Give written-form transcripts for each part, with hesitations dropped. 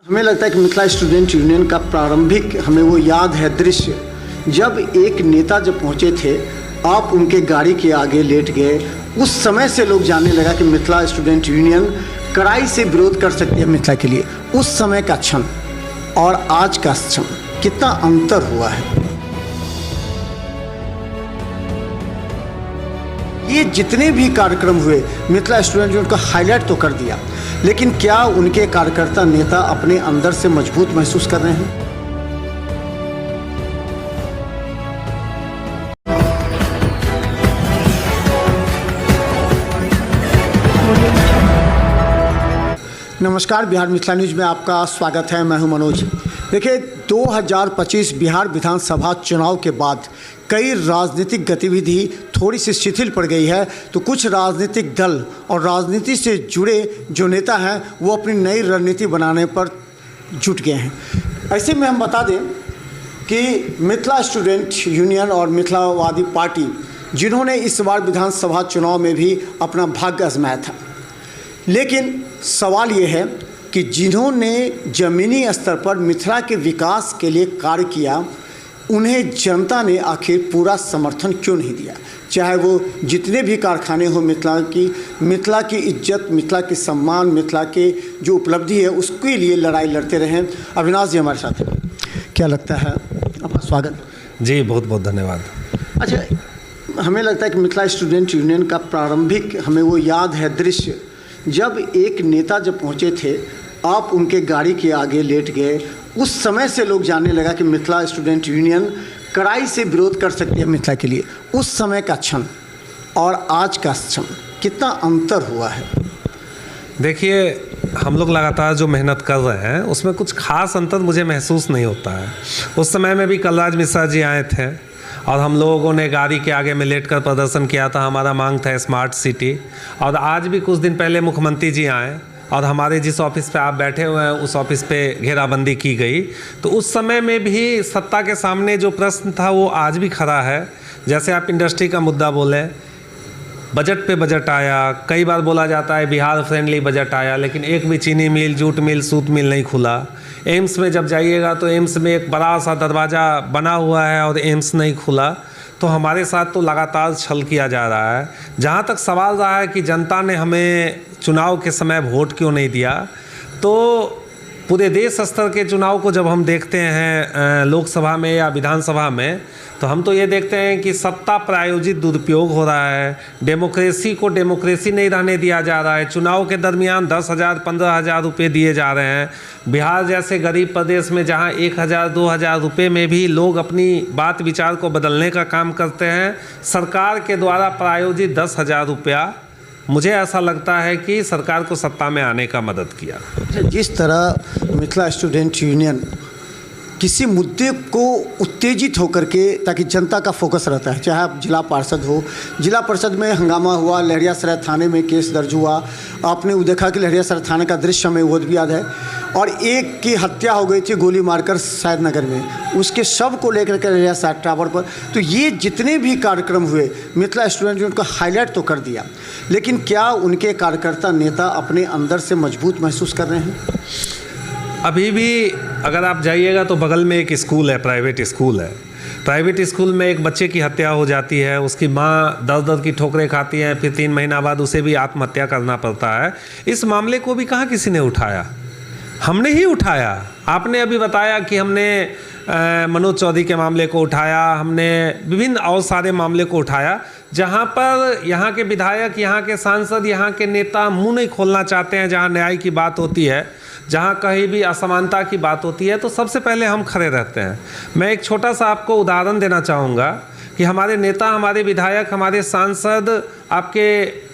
हमें लगता है कि मिथिला स्टूडेंट यूनियन का प्रारंभिक हमें वो याद है दृश्य, जब एक नेता जब पहुंचे थे, आप उनके गाड़ी के आगे लेट गए। उस समय से लोग जानने लगा कि मिथिला स्टूडेंट यूनियन कड़ाई से विरोध कर सकती है मिथिला के लिए। उस समय का क्षण और आज का क्षण कितना अंतर हुआ है। ये जितने भी कार्यक्रम हुए मिथिला स्टूडेंट यूनियन को हाईलाइट तो कर दिया, लेकिन क्या उनके कार्यकर्ता नेता अपने अंदर से मजबूत महसूस कर रहे हैं? नमस्कार, बिहार मिथिला न्यूज में आपका स्वागत है। मैं हूं मनोज। देखिए, 2025 बिहार विधानसभा चुनाव के बाद कई राजनीतिक गतिविधि थोड़ी सी शिथिल पड़ गई है, तो कुछ राजनीतिक दल और राजनीति से जुड़े जो नेता हैं वो अपनी नई रणनीति बनाने पर जुट गए हैं। ऐसे में हम बता दें कि मिथिला स्टूडेंट यूनियन और मिथिलावादी पार्टी, जिन्होंने इस बार विधानसभा चुनाव में भी अपना भाग्य आजमाया था, लेकिन सवाल ये है कि जिन्होंने ज़मीनी स्तर पर मिथिला के विकास के लिए कार्य किया, उन्हें जनता ने आखिर पूरा समर्थन क्यों नहीं दिया? चाहे वो जितने भी कारखाने हो मिथिला की इज्जत, मिथिला के सम्मान, मिथिला के जो उपलब्धि है उसके लिए लड़ाई लड़ते रहें। अविनाश जी हमारे साथ हैं, क्या लगता है? आपका स्वागत जी, बहुत बहुत धन्यवाद। अच्छा, हमें लगता है कि मिथिला स्टूडेंट यूनियन का प्रारंभिक हमें वो याद है दृश्य, जब एक नेता जब पहुंचे थे, आप उनके गाड़ी के आगे लेट गए। उस समय से लोग जानने लगा कि मिथिला स्टूडेंट यूनियन कड़ाई से विरोध कर सकती है मिथिला के लिए। उस समय का क्षण और आज का क्षण कितना अंतर हुआ है? देखिए, हम लोग लगातार जो मेहनत कर रहे हैं उसमें कुछ खास अंतर मुझे महसूस नहीं होता है। उस समय में भी कलराज मिश्रा जी आए थे और हम लोगों ने गाड़ी के आगे में लेटकर प्रदर्शन किया था। हमारा मांग था स्मार्ट सिटी। और आज भी कुछ दिन पहले मुख्यमंत्री जी आए और हमारे जिस ऑफिस पे आप बैठे हुए हैं उस ऑफिस पे घेराबंदी की गई। तो उस समय में भी सत्ता के सामने जो प्रश्न था वो आज भी खड़ा है। जैसे आप इंडस्ट्री का मुद्दा बोले, बजट पे बजट आया, कई बार बोला जाता है बिहार फ्रेंडली बजट आया, लेकिन एक भी चीनी मिल, जूट मिल, सूत मिल नहीं खुला। एम्स में जब जाइएगा तो एम्स में एक बड़ा सा दरवाज़ा बना हुआ है और एम्स नहीं खुला। तो हमारे साथ तो लगातार छल किया जा रहा है। जहाँ तक सवाल रहा है कि जनता ने हमें चुनाव के समय वोट क्यों नहीं दिया, तो पूरे देश स्तर के चुनाव को जब हम देखते हैं लोकसभा में या विधानसभा में, तो हम तो ये देखते हैं कि सत्ता प्रायोजित दुरुपयोग हो रहा है। डेमोक्रेसी को डेमोक्रेसी नहीं रहने दिया जा रहा है। चुनाव के दरमियान 10,000 15,000 रुपये दिए जा रहे हैं। बिहार जैसे गरीब प्रदेश में जहां 1,000 2,000 रुपये में भी लोग अपनी बात विचार को बदलने का काम करते हैं, सरकार के द्वारा प्रायोजित 10,000 रुपया, मुझे ऐसा लगता है कि सरकार को सत्ता में आने का मदद किया। जिस तरह मिथिला स्टूडेंट यूनियन किसी मुद्दे को उत्तेजित होकर के, ताकि जनता का फोकस रहता है, चाहे आप जिला पार्षद हो, जिला परिषद में हंगामा हुआ, लहरियासराय थाने में केस दर्ज हुआ। आपने वो देखा कि लहरियासराय थाने का दृश्य हमें वो भी याद है, और एक की हत्या हो गई थी गोली मारकर शायद नगर में, उसके शव को लेकर के लहरियासराय टावर पर। तो ये जितने भी कार्यक्रम हुए मिथिला स्टूडेंट यूनियन को हाईलाइट तो कर दिया, लेकिन क्या उनके कार्यकर्ता नेता अपने अंदर से मजबूत महसूस कर रहे हैं? अभी भी अगर आप जाइएगा तो बगल में एक स्कूल है, प्राइवेट स्कूल है। प्राइवेट स्कूल में एक बच्चे की हत्या हो जाती है, उसकी माँ दर्द दर्द की ठोकरें खाती हैं, फिर 3 महीना बाद उसे भी आत्महत्या करना पड़ता है। इस मामले को भी कहाँ किसी ने उठाया? हमने ही उठाया। आपने अभी बताया कि हमने मनोज चौधरी के मामले को उठाया, हमने विभिन्न और सारे मामले को उठाया, जहाँ पर यहाँ के विधायक, यहाँ के सांसद, यहाँ के नेता मुंह नहीं खोलना चाहते हैं। जहाँ न्याय की बात होती है, जहाँ कहीं भी असमानता की बात होती है, तो सबसे पहले हम खड़े रहते हैं। मैं एक छोटा सा आपको उदाहरण देना चाहूँगा कि हमारे नेता, हमारे विधायक, हमारे सांसद आपके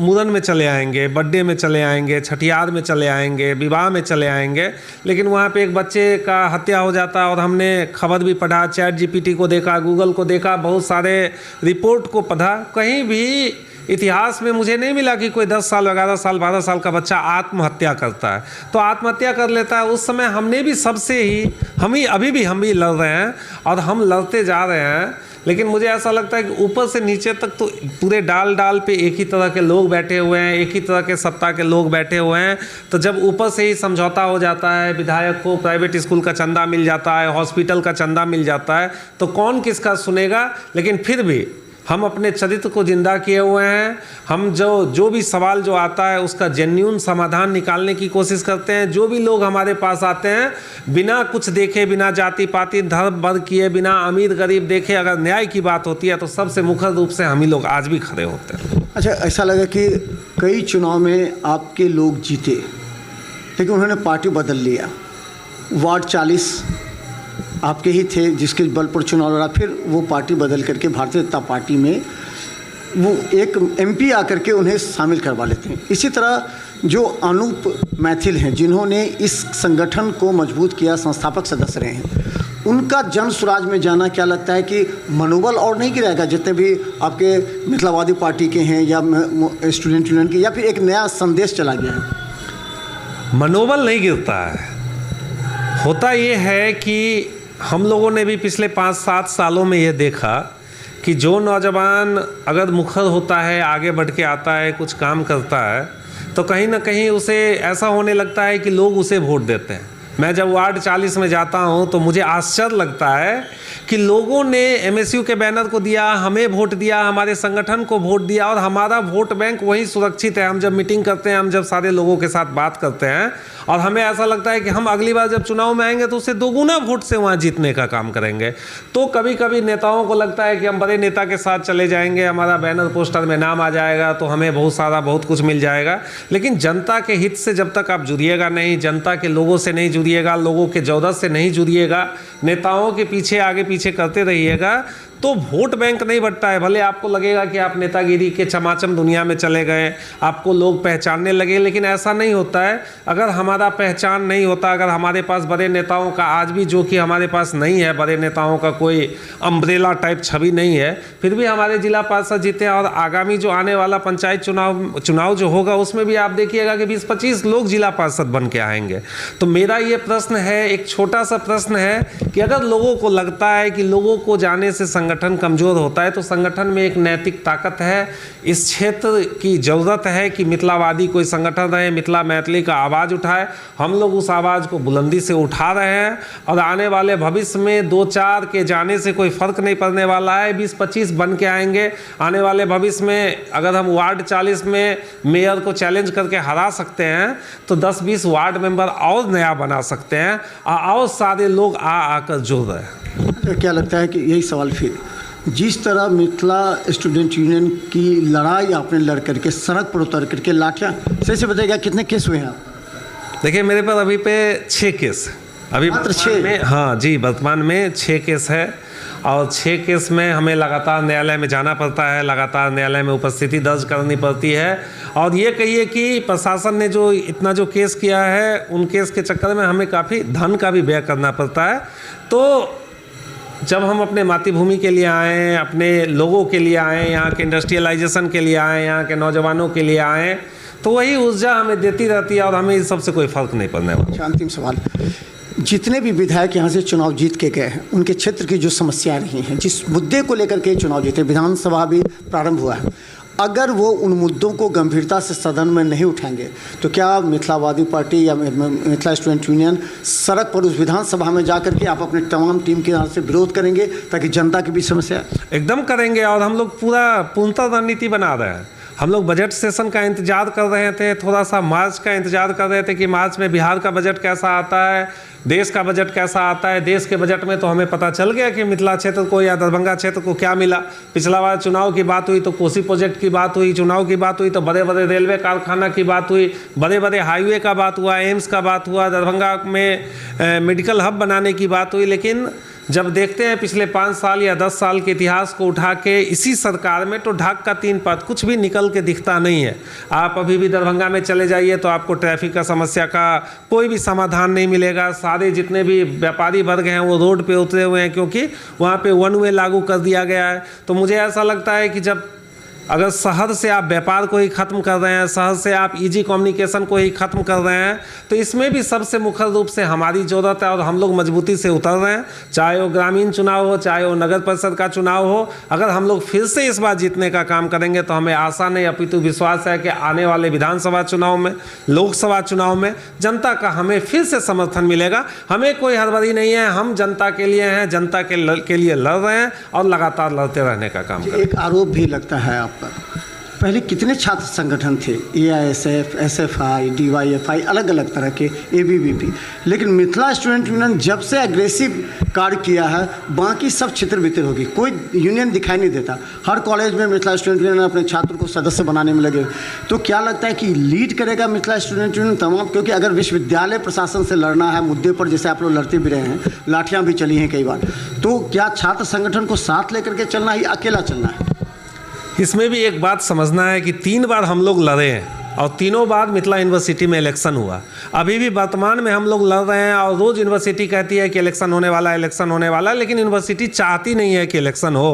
मुरन में चले आएंगे, बर्थडे में चले आएंगे, छठियार में चले आएंगे, विवाह में चले आएंगे, लेकिन वहाँ पे एक बच्चे का हत्या हो जाता है और हमने खबर भी पढ़ा, चैट जीपीटी को देखा, गूगल को देखा, बहुत सारे रिपोर्ट को पढ़ा। कहीं भी इतिहास में मुझे नहीं मिला कि कोई 10 साल, 11 साल, 12 साल का बच्चा आत्महत्या करता है। तो आत्महत्या कर लेता है। उस समय हमने भी सबसे ही, हम भी लड़ रहे हैं और हम लड़ते जा रहे हैं, लेकिन मुझे ऐसा लगता है कि ऊपर से नीचे तक तो पूरे डाल डाल पे एक ही तरह के लोग बैठे हुए हैं, एक ही तरह के सत्ता के लोग बैठे हुए हैं। तो जब ऊपर से ही समझौता हो जाता है, विधायक को प्राइवेट स्कूल का चंदा मिल जाता है, हॉस्पिटल का चंदा मिल जाता है, तो कौन किसका सुनेगा। लेकिन फिर भी हम अपने चरित्र को जिंदा किए हुए हैं। हम जो भी सवाल जो आता है उसका जेन्युइन समाधान निकालने की कोशिश करते हैं। जो भी लोग हमारे पास आते हैं, बिना कुछ देखे, बिना जाति पाति धर्म वर्ग किए, बिना अमीर गरीब देखे, अगर न्याय की बात होती है तो सबसे मुखर रूप से हम ही लोग आज भी खड़े होते हैं। अच्छा, ऐसा लगा कि कई चुनाव में आपके लोग जीते, लेकिन उन्होंने पार्टी बदल लिया। वार्ड 40 आपके ही थे जिसके बल पर चुनाव लड़ा, फिर वो पार्टी बदल करके भारतीय जनता पार्टी में वो एक एमपी आकर के उन्हें शामिल करवा लेते हैं। इसी तरह जो अनूप मैथिल हैं, जिन्होंने इस संगठन को मजबूत किया, संस्थापक सदस्य रहे हैं, उनका जन स्वराज में जाना, क्या लगता है कि मनोबल और नहीं गिरेगा जितने भी आपके मिथिलावादी पार्टी के हैं या स्टूडेंट यूनियन के, या फिर एक नया संदेश चला गया है? मनोबल नहीं गिरता है। होता ये है कि हम लोगों ने भी पिछले 5-7 सालों में ये देखा कि जो नौजवान अगर मुखर होता है, आगे बढ़ के आता है, कुछ काम करता है, तो कहीं ना कहीं उसे ऐसा होने लगता है कि लोग उसे वोट देते हैं। मैं जब वार्ड 40 में जाता हूं तो मुझे आश्चर्य लगता है कि लोगों ने एमएसयू के बैनर को दिया, हमें वोट दिया, हमारे संगठन को वोट दिया, और हमारा वोट बैंक वहीं सुरक्षित है। हम जब मीटिंग करते हैं, हम जब सारे लोगों के साथ बात करते हैं, और हमें ऐसा लगता है कि हम अगली बार जब चुनाव में आएंगे तो उससे दोगुना वोट से वहाँ जीतने का काम करेंगे। तो कभी कभी नेताओं को लगता है कि हम बड़े नेता के साथ चले जाएंगे, हमारा बैनर पोस्टर में नाम आ जाएगा, तो हमें बहुत कुछ मिल जाएगा। लेकिन जनता के हित से जब तक आप जुड़िएगा नहीं, जनता के लोगों से नहीं जुड़िएगा, लोगों के ज़रूरत से नहीं जुड़िएगा, नेताओं के पीछे आगे पीछे करते रहिएगा, तो वोट बैंक नहीं बढ़ता है। भले आपको लगेगा कि आप नेतागिरी के चमाचम दुनिया में चले गए, आपको लोग पहचानने लगे, लेकिन ऐसा नहीं होता है। अगर हमारा पहचान नहीं होता, अगर हमारे पास बड़े नेताओं का आज भी, जो कि हमारे पास नहीं है, बड़े नेताओं का कोई अम्ब्रेला टाइप छवि नहीं है, फिर भी हमारे जिला पार्षद जीते, और आगामी जो आने वाला पंचायत चुनाव जो होगा उसमें भी आप देखिएगा कि 20-25 लोग जिला पार्षद बन के आएंगे। तो मेरा ये प्रश्न है, एक छोटा सा प्रश्न है कि अगर लोगों को लगता है कि लोगों को जाने से संगठन कमज़ोर होता है, तो संगठन में एक नैतिक ताकत है। इस क्षेत्र की ज़रूरत है कि मिथिलावादी कोई संगठन रहे, मिथिला मैथिली का आवाज़ उठाए। हम लोग उस आवाज़ को बुलंदी से उठा रहे हैं, और आने वाले भविष्य में 2-4 के जाने से कोई फ़र्क नहीं पड़ने वाला है। 20-25 बन के आएंगे। आने वाले भविष्य में अगर हम वार्ड 40 में मेयर को चैलेंज करके हरा सकते हैं, तो 10-20 वार्ड मेंबर और नया बना सकते हैं, और सारे लोग आकर जुड़ रहे हैं। क्या लगता है कि यही सवाल, फिर जिस तरह मिथिला स्टूडेंट यूनियन की लड़ाई आपने लड़ करके, सड़क पर उतर करके, लाठियाँ, सही से बताइएगा कितने केस हुए हैं आप? देखिए, मेरे पास अभी पे 6 केस अभी मात्र 6 में, हाँ जी, वर्तमान में 6 केस है, और 6 केस में हमें लगातार न्यायालय में जाना पड़ता है, लगातार न्यायालय में उपस्थिति दर्ज करनी पड़ती है। और ये कहिए कि प्रशासन ने जो इतना जो केस किया है, उन केस के चक्कर में हमें काफ़ी धन का भी व्यय करना पड़ता है। तो जब हम अपने मातृभूमि के लिए आए, अपने लोगों के लिए आए, यहाँ के इंडस्ट्रियलाइजेशन के लिए आए, यहाँ के नौजवानों के लिए आए, तो वही ऊर्जा हमें देती रहती है, और हमें इस सबसे कोई फ़र्क नहीं पड़ने वाला। अंतिम सवाल, जितने भी विधायक यहाँ से चुनाव जीत के गए हैं, उनके क्षेत्र की जो समस्याएं रही हैं, जिस मुद्दे को लेकर के चुनाव जीते, विधानसभा भी प्रारंभ हुआ है, अगर वो उन मुद्दों को गंभीरता से सदन में नहीं उठाएंगे, तो क्या मिथिलावादी पार्टी या मिथिला स्टूडेंट यूनियन सड़क पर उस विधानसभा में जाकर के आप अपने तमाम टीम के यहाँ से विरोध करेंगे, ताकि जनता की भी समस्या? एकदम करेंगे, और हम लोग पूर्णतः रणनीति बना रहे हैं। हम लोग बजट सेशन का इंतजार कर रहे थे, थोड़ा सा मार्च का इंतजार कर रहे थे कि मार्च में बिहार का बजट कैसा आता है, देश का बजट कैसा आता है। देश के बजट में तो हमें पता चल गया कि मिथिला क्षेत्र को या दरभंगा क्षेत्र को क्या मिला। पिछला बार चुनाव की बात हुई तो कोसी प्रोजेक्ट की बात हुई, चुनाव की बात हुई तो बड़े बड़े रेलवे कारखाना की बात हुई, बड़े बड़े हाईवे का बात हुआ, एम्स का बात हुआ, दरभंगा में मेडिकल हब बनाने की बात हुई। लेकिन जब देखते हैं पिछले 5 साल या 10 साल के इतिहास को उठा के इसी सरकार में, तो ढाक का 3 पद, कुछ भी निकल के दिखता नहीं है। आप अभी भी दरभंगा में चले जाइए तो आपको ट्रैफिक का समस्या का कोई भी समाधान नहीं मिलेगा। सारे जितने भी व्यापारी वर्ग हैं वो रोड पे उतरे हुए हैं, क्योंकि वहाँ पे 1 वे लागू कर दिया गया है। तो मुझे ऐसा लगता है कि जब अगर शहर से आप व्यापार को ही ख़त्म कर रहे हैं, शहर से आप इजी कम्युनिकेशन को ही ख़त्म कर रहे हैं, तो इसमें भी सबसे मुख्य रूप से हमारी ज़रूरत है और हम लोग मजबूती से उतर रहे हैं। चाहे वो ग्रामीण चुनाव हो, चाहे वो नगर परिषद का चुनाव हो, अगर हम लोग फिर से इस बार जीतने का काम करेंगे तो हमें आशा नहीं अपितु विश्वास है कि आने वाले विधानसभा चुनाव में, लोकसभा चुनाव में जनता का हमें फिर से समर्थन मिलेगा। हमें कोई हड़बड़ी नहीं है, हम जनता के लिए हैं, जनता के लिए लड़ रहे हैं और लगातार लड़ते रहने का काम करें। एक आरोप भी लगता है आप पर, पहले कितने छात्र संगठन थे, AISF, SFI, DYFI, अलग अलग तरह के, ABVP, लेकिन मिथिला स्टूडेंट यूनियन जब से एग्रेसिव कार्य किया है बाकी सब छितर बितर होगी, कोई यूनियन दिखाई नहीं देता। हर कॉलेज में मिथिला स्टूडेंट यूनियन अपने छात्रों को सदस्य बनाने में लगे। तो क्या लगता है कि लीड करेगा मिथिला स्टूडेंट यूनियन तमाम, क्योंकि अगर विश्वविद्यालय प्रशासन से लड़ना है मुद्दे पर, जैसे आप लोग लड़ते भी रहे हैं, लाठियाँ भी चली हैं कई बार, तो क्या छात्र संगठन को साथ लेकर के चलना ही अकेला चलना है? इसमें भी एक बात समझना है कि 3 बार हम लोग लड़े हैं और तीनों बार मिथिला यूनिवर्सिटी में इलेक्शन हुआ। अभी भी वर्तमान में हम लोग लड़ रहे हैं और रोज़ यूनिवर्सिटी कहती है कि इलेक्शन होने वाला है, इलेक्शन होने वाला है, लेकिन यूनिवर्सिटी चाहती नहीं है कि इलेक्शन हो।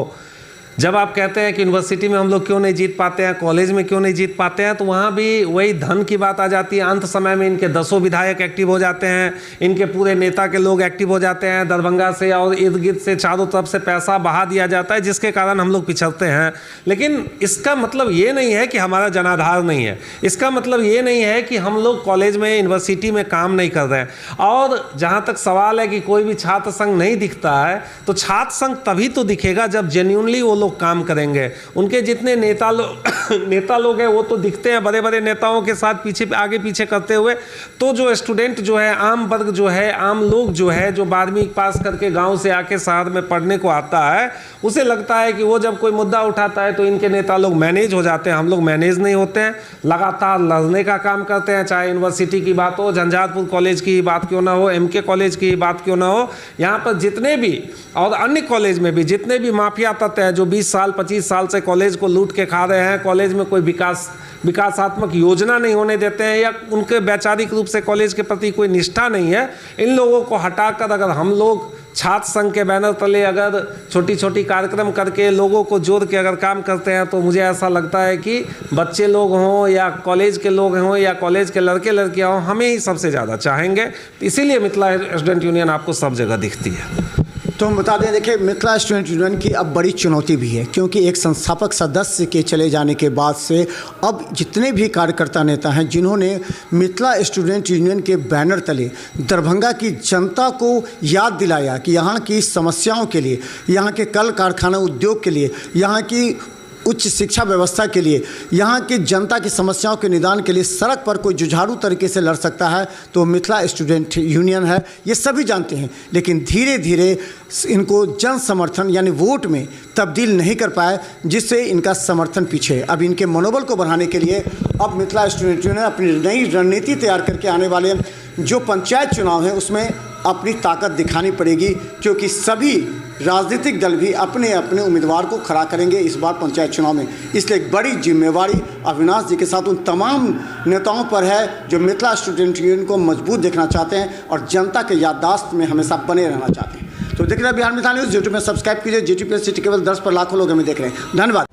जब आप कहते हैं कि यूनिवर्सिटी में हम लोग क्यों नहीं जीत पाते हैं, कॉलेज में क्यों नहीं जीत पाते हैं, तो वहाँ भी वही धन की बात आ जाती है। अंत समय में इनके 10 विधायक एक्टिव हो जाते हैं, इनके पूरे नेता के लोग एक्टिव हो जाते हैं, दरभंगा से और इर्द गिर्द से चारों तरफ से पैसा बहा दिया जाता है, जिसके कारण हम लोग पिछड़ते हैं। लेकिन इसका मतलब ये नहीं है कि हमारा जनाधार नहीं है, इसका मतलब ये नहीं है कि हम लोग कॉलेज में, यूनिवर्सिटी में काम नहीं कर रहे हैं। और जहाँ तक सवाल है कि कोई भी छात्र संघ नहीं दिखता है, तो छात्र संघ तभी तो दिखेगा जब जेन्युइनली वो काम करेंगे। उनके जितने नेता लोग हैं वो तो दिखते हैं बड़े बड़े नेताओं के साथ पीछे आगे पीछे करते हुए। तो जो स्टूडेंट जो है, आम वर्ग जो है, आम लोग जो है, जो 12वीं पास करके गांव से आके शहर में पढ़ने को आता है, उसे लगता है कि वो जब कोई मुद्दा उठाता है तो इनके नेता लोग मैनेज हो जाते हैं। हम लोग मैनेज नहीं होते हैं, लगातार लड़ने का काम करते हैं। चाहे यूनिवर्सिटी की बात हो, झंझारपुर कॉलेज की बात क्यों ना हो, MK कॉलेज की बात क्यों ना हो, यहाँ पर जितने भी और अन्य कॉलेज में भी जितने भी माफिया तत्व हैं जो 20 साल 25 साल से कॉलेज को लूट के खा रहे हैं, कॉलेज में कोई विकासात्मक योजना नहीं होने देते हैं, या उनके वैचारिक रूप से कॉलेज के प्रति कोई निष्ठा नहीं है, इन लोगों को हटाकर अगर हम लोग छात्र संघ के बैनर तले अगर छोटी छोटी कार्यक्रम करके लोगों को जोड़ के अगर काम करते हैं, तो मुझे ऐसा लगता है कि बच्चे लोग हों या कॉलेज के लोग हों या कॉलेज के लड़के लड़कियाँ हों, हमें ही सबसे ज़्यादा चाहेंगे। इसीलिए मिथिला स्टूडेंट यूनियन आपको सब जगह दिखती है। तो हम बता दें, देखिए मिथिला स्टूडेंट यूनियन की अब बड़ी चुनौती भी है, क्योंकि एक संस्थापक सदस्य के चले जाने के बाद से अब जितने भी कार्यकर्ता नेता हैं जिन्होंने मिथिला स्टूडेंट यूनियन के बैनर तले दरभंगा की जनता को याद दिलाया कि यहाँ की समस्याओं के लिए, यहाँ के कल कारखाना उद्योग के लिए, यहाँ की उच्च शिक्षा व्यवस्था के लिए, यहाँ की जनता की समस्याओं के निदान के लिए सड़क पर कोई जुझारू तरीके से लड़ सकता है तो मिथिला स्टूडेंट यूनियन है, ये सभी जानते हैं। लेकिन धीरे धीरे इनको जन समर्थन यानी वोट में तब्दील नहीं कर पाए, जिससे इनका समर्थन पीछे है। अब इनके मनोबल को बढ़ाने के लिए अब मिथिला स्टूडेंट यूनियन अपनी नई रणनीति तैयार करके आने वाले जो पंचायत चुनाव हैं उसमें अपनी ताकत दिखानी पड़ेगी, क्योंकि सभी राजनीतिक दल भी अपने अपने उम्मीदवार को खड़ा करेंगे इस बार पंचायत चुनाव में। इसलिए एक बड़ी जिम्मेवारी अविनाश जी के साथ उन तमाम नेताओं पर है जो मिथिला स्टूडेंट यूनियन को मजबूत देखना चाहते हैं और जनता के याददाश्त में हमेशा बने रहना चाहते हैं। तो देख रहे हैं बिहार मिथिला न्यूज़, यूट्यूब में सब्सक्राइब कीजिए। GTPSC केवल 10 पर लाखों लोग हमें देख रहे हैं। धन्यवाद।